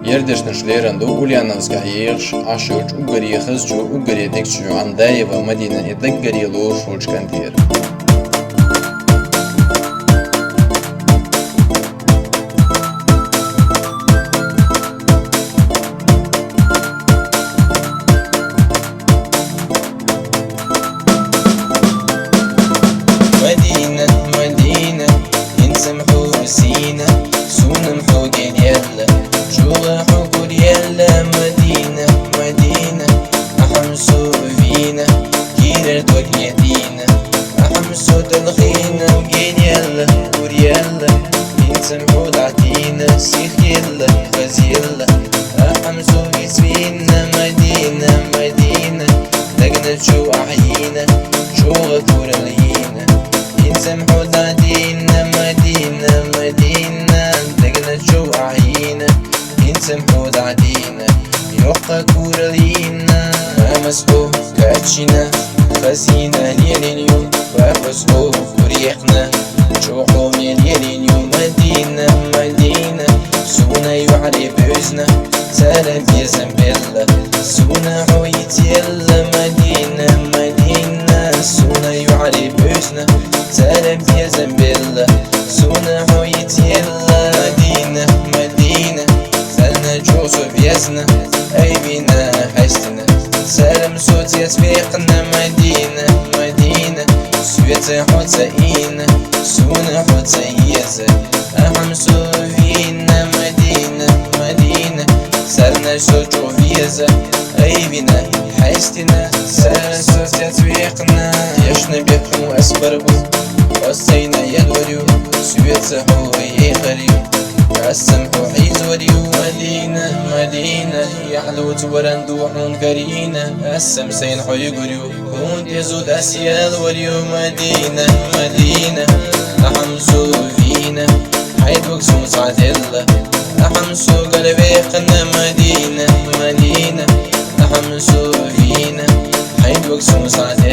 Yerdeş nişlerinde Ulyanaz gayiğş, aşıç, ugariye hızcı, ugariye dekçü, Andayeva, Madina, edek gariyelu şulçkan diyer. مدينة مدينة ينسمحو بسينا سونمحو دين يلا شوغحو كل يلا مدينة مدينة أحمسو فينا كيرر توك يدينا أحمسو تلخينا جين يلا كل يلا ينسمحو دعتينا سيخ يلا غزيلا أحمسو بسفينا مدينة مدينة لقنا شو أحيينا شوغ كور الهينا ينسمحو دعتينا مدينة مدينة لقنا شو أحيينا ينسمحو دعتينا يوقع كور الهينا مسحو كاتشينا خزينة ليلينيو وفسحو كوريخنا شوقو ليلينيو مدينة مدينة سونا يعري بوزنا سلام يا زنبلة سونا حويت يلا مدينة مدينة سونا يعري بوزنا سلام يا زنبلة سونا حويت يلا مدينة مدينة سلنا جوزو بيزنا أي بينا حشتنا سلام صوت يسبيقنا مدينة مدينة سويت حوتة إينا سونا حوتة يزا أحمسو فينا مدينة مدينة سلنا شوجو فيزا أي بينا حشتنا سلام صوت يسبيقنا يشنا بيقو أسبربو وستينا يدوريو سويت حو يخريو السمح حيزوريو مدينة مدينة يحلو تورندو حنكرينا السمسين حيقريو كنت يزود أسيال وريو مدينة مدينة أحمسو فينا حيد وكسو صعدلا أحمسو قلبي قنا مدينة مدينة أحمسو فينا حيد وكسو صعدلا